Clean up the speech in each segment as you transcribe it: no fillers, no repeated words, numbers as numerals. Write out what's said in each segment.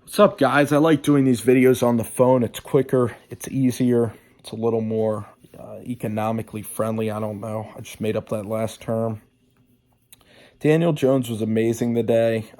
What's up, guys? I like doing these videos on the phone. It's quicker, it's easier, it's a little more economically friendly. I don't know. I just made up that last term. Daniel Jones was amazing today.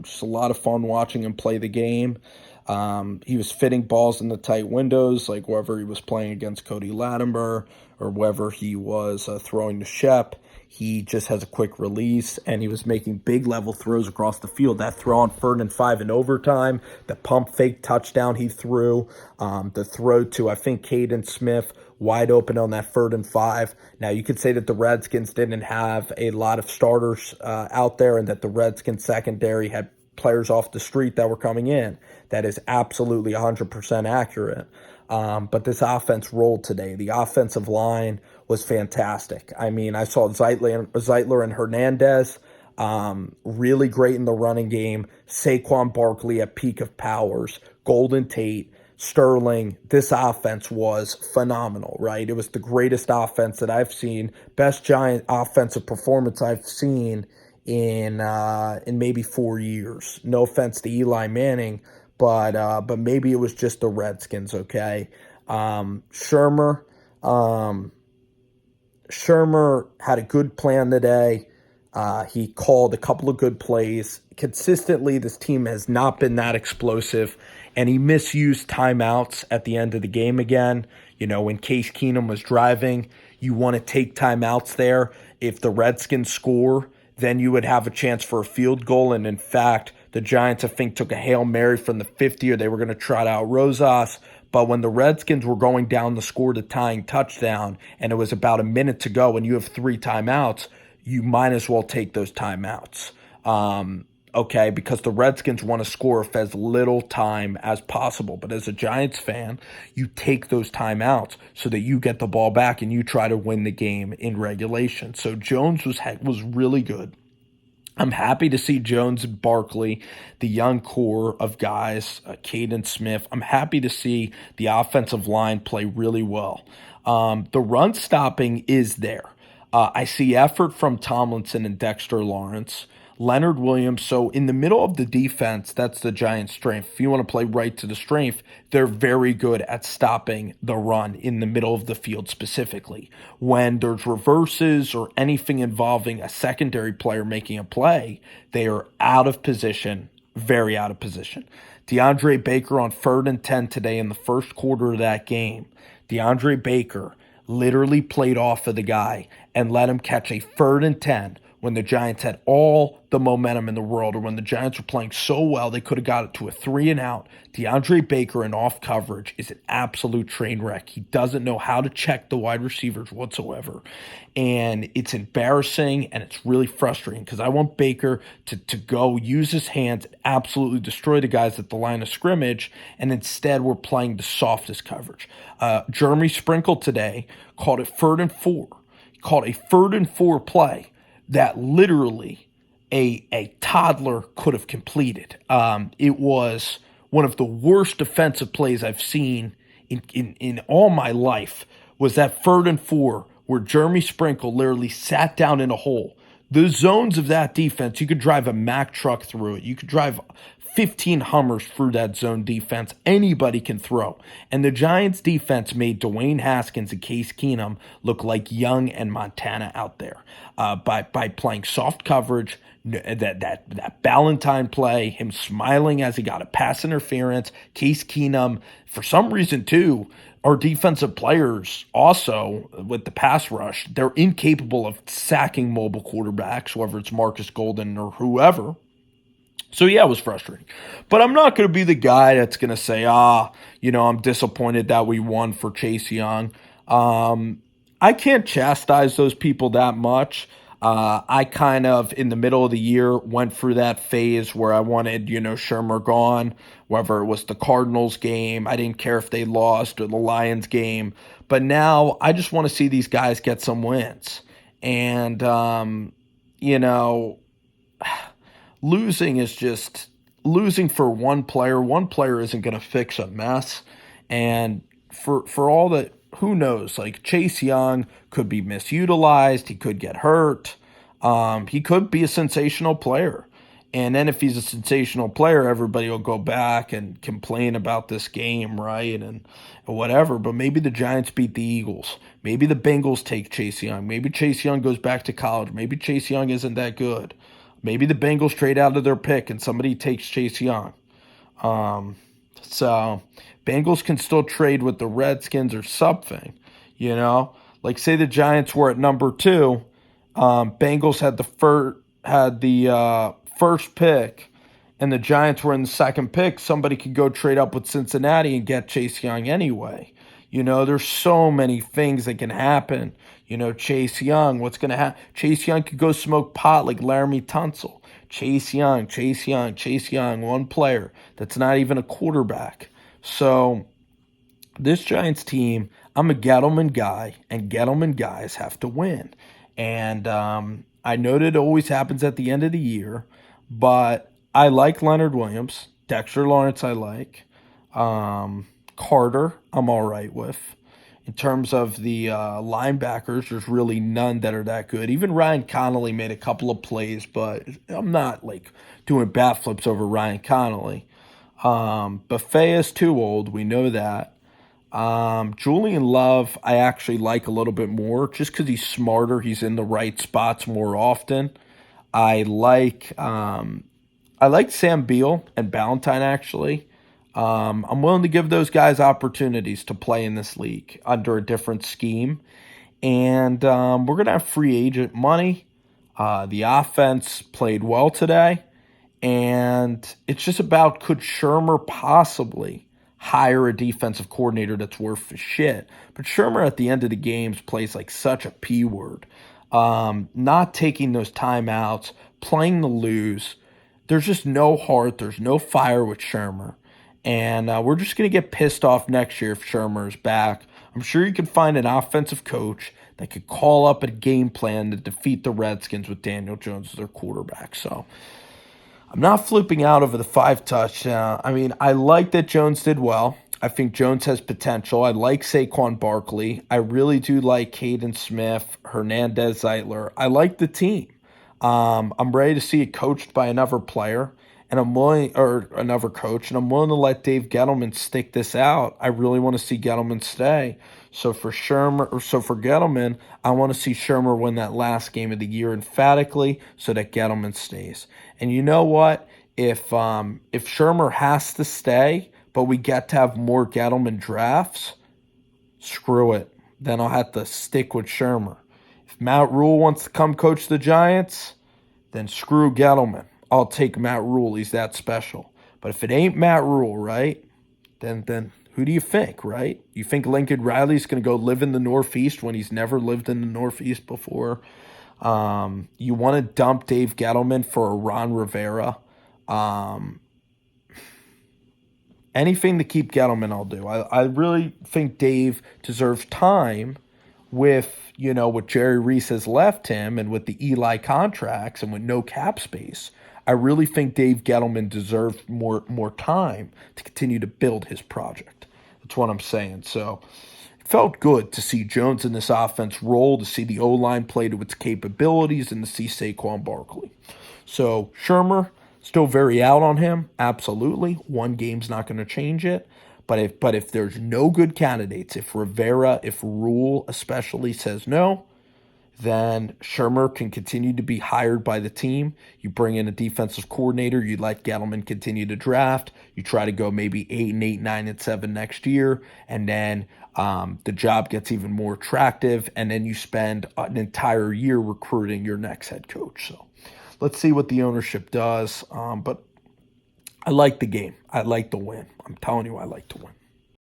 Just a lot of fun watching him play the game. He was fitting balls in the tight windows, like whether he was playing against Cody Latimer or whether he was throwing to Shep. He just has a quick release, and he was making big level throws across the field. That throw on 3rd and 5 in overtime, the pump fake touchdown he threw, the throw to, I think, Caden Smith, wide open on that 3rd and 5. Now, you could say that the Redskins didn't have a lot of starters out there and that the Redskins secondary had players off the street that were coming in. That is absolutely 100% accurate. But this offense rolled today. The offensive line was fantastic. I mean, I saw Zeitler and Hernandez really great in the running game. Saquon Barkley at peak of powers. Golden Tate, Sterling. This offense was phenomenal, right? It was the greatest offense that I've seen. Best Giant offensive performance I've seen in maybe 4 years. No offense to Eli Manning, but maybe it was just the Redskins. Okay, Shurmur Shurmur had a good plan today. He called a couple of good plays. Consistently, this team has not been that explosive, and he misused timeouts at the end of the game again. You know, when Case Keenum was driving, you want to take timeouts there. If the Redskins score, then you would have a chance for a field goal. And in fact, the Giants, I think, took a Hail Mary from the 50, or they were going to trot out Rosas. But when the Redskins were going down the score to tying touchdown, and it was about a minute to go, and you have 3 timeouts, you might as well take those timeouts. Okay, because the Redskins want to score with as little time as possible. But as a Giants fan, you take those timeouts so that you get the ball back and you try to win the game in regulation. So Jones was really good. I'm happy to see Jones and Barkley, the young core of guys, Caden Smith. I'm happy to see the offensive line play really well. The run stopping is there. I see effort from Tomlinson and Dexter Lawrence. Leonard Williams. So in the middle of the defense, that's the Giants' strength. If you want to play right to the strength, they're very good at stopping the run in the middle of the field specifically. When there's reverses or anything involving a secondary player making a play, they are out of position, very out of position. DeAndre Baker on 3rd and 10 today in the first quarter of that game. DeAndre Baker literally played off of the guy and let him catch a 3rd and 10 when the Giants had all the momentum in the world, or when the Giants were playing so well they could have got it to a 3-and-out. DeAndre Baker in off coverage is an absolute train wreck. He doesn't know how to check the wide receivers whatsoever. And it's embarrassing and it's really frustrating because I want Baker to go use his hands and absolutely destroy the guys at the line of scrimmage, and instead we're playing the softest coverage. Jeremy Sprinkle today called it 3rd and 4. He called a 3rd and 4 play that literally a toddler could have completed. It was one of the worst defensive plays I've seen in all my life, was that 3rd and 4 where Jeremy Sprinkle literally sat down in a hole. The zones of that defense, you could drive a Mack truck through it. You could drive 15 Hummers through that zone defense. Anybody can throw. And the Giants defense made Dwayne Haskins and Case Keenum look like Young and Montana out there by playing soft coverage, that Ballantyne play, him smiling as he got a pass interference. Case Keenum, for some reason too, our defensive players also, with the pass rush, they're incapable of sacking mobile quarterbacks, whether it's Marcus Golden or whoever. So, yeah, it was frustrating. But I'm not going to be the guy that's going to say, I'm disappointed that we won for Chase Young. I can't chastise those people that much. I kind of, in the middle of the year, went through that phase where I wanted, Shurmur gone, whether it was the Cardinals game. I didn't care if they lost, or the Lions game. But now I just want to see these guys get some wins. And, losing is just losing for one player. One player isn't going to fix a mess. And for all that, who knows? Like, Chase Young could be misutilized. He could get hurt. He could be a sensational player. And then if he's a sensational player, everybody will go back and complain about this game, right? And whatever. But maybe the Giants beat the Eagles. Maybe the Bengals take Chase Young. Maybe Chase Young goes back to college. Maybe Chase Young isn't that good. Maybe the Bengals trade out of their pick and somebody takes Chase Young. So Bengals can still trade with the Redskins or something, you know? Like say the Giants were at number 2, Bengals had the first pick, and the Giants were in the second pick. Somebody could go trade up with Cincinnati and get Chase Young anyway. You know, there's so many things that can happen. You know, Chase Young, what's going to happen? Chase Young could go smoke pot like Laramie Tunsil. Chase Young, one player that's not even a quarterback. So this Giants team, I'm a Gettleman guy, and Gettleman guys have to win. And I know that it always happens at the end of the year, but I like Leonard Williams. Dexter Lawrence I like. Carter I'm all right with. In terms of the linebackers, there's really none that are that good. Even Ryan Connolly made a couple of plays, but I'm not like doing bat flips over Ryan Connolly. Buffet is too old. We know that. Julian Love, I actually like a little bit more just because he's smarter. He's in the right spots more often. I like Sam Beal and Ballantyne actually. I'm willing to give those guys opportunities to play in this league under a different scheme. And we're going to have free agent money. The offense played well today. And it's just about, could Shurmur possibly hire a defensive coordinator that's worth the shit? But Shurmur at the end of the games plays like such a P word. Not taking those timeouts, playing to lose. There's just no heart. There's no fire with Shurmur. And we're just going to get pissed off next year if Shurmur is back. I'm sure you can find an offensive coach that could call up a game plan to defeat the Redskins with Daniel Jones as their quarterback. So I'm not flipping out over the 5 touchdown. I mean, I like that Jones did well. I think Jones has potential. I like Saquon Barkley. I really do like Caden Smith, Hernandez Zeitler. I like the team. I'm ready to see it coached by another player, and I'm willing, or another coach, and I'm willing to let Dave Gettleman stick this out. I really want to see Gettleman stay. So for Gettleman, I want to see Shurmur win that last game of the year emphatically, so that Gettleman stays. And you know what? If Shurmur has to stay, but we get to have more Gettleman drafts, screw it. Then I'll have to stick with Shurmur. If Matt Rule wants to come coach the Giants, then screw Gettleman. I'll take Matt Rule. He's that special. But if it ain't Matt Rule, right, then who do you think, right? You think Lincoln Riley's going to go live in the Northeast when he's never lived in the Northeast before? You want to dump Dave Gettleman for a Ron Rivera? Anything to keep Gettleman, I'll do. I really think Dave deserves time with, what Jerry Reese has left him and with the Eli contracts and with no cap space. I really think Dave Gettleman deserves more time to continue to build his project. That's what I'm saying. So it felt good to see Jones in this offense roll, to see the O-line play to its capabilities, and to see Saquon Barkley. So Shurmur, still very out on him, absolutely. One game's not going to change it. But if there's no good candidates, if Rivera, if Rule especially says no, then Shurmur can continue to be hired by the team. You bring in a defensive coordinator. You let Gettleman continue to draft. You try to go maybe 8-8, 9-7 next year, and then the job gets even more attractive, and then you spend an entire year recruiting your next head coach. So let's see what the ownership does. But I like the game. I like the win. I'm telling you, I like to win.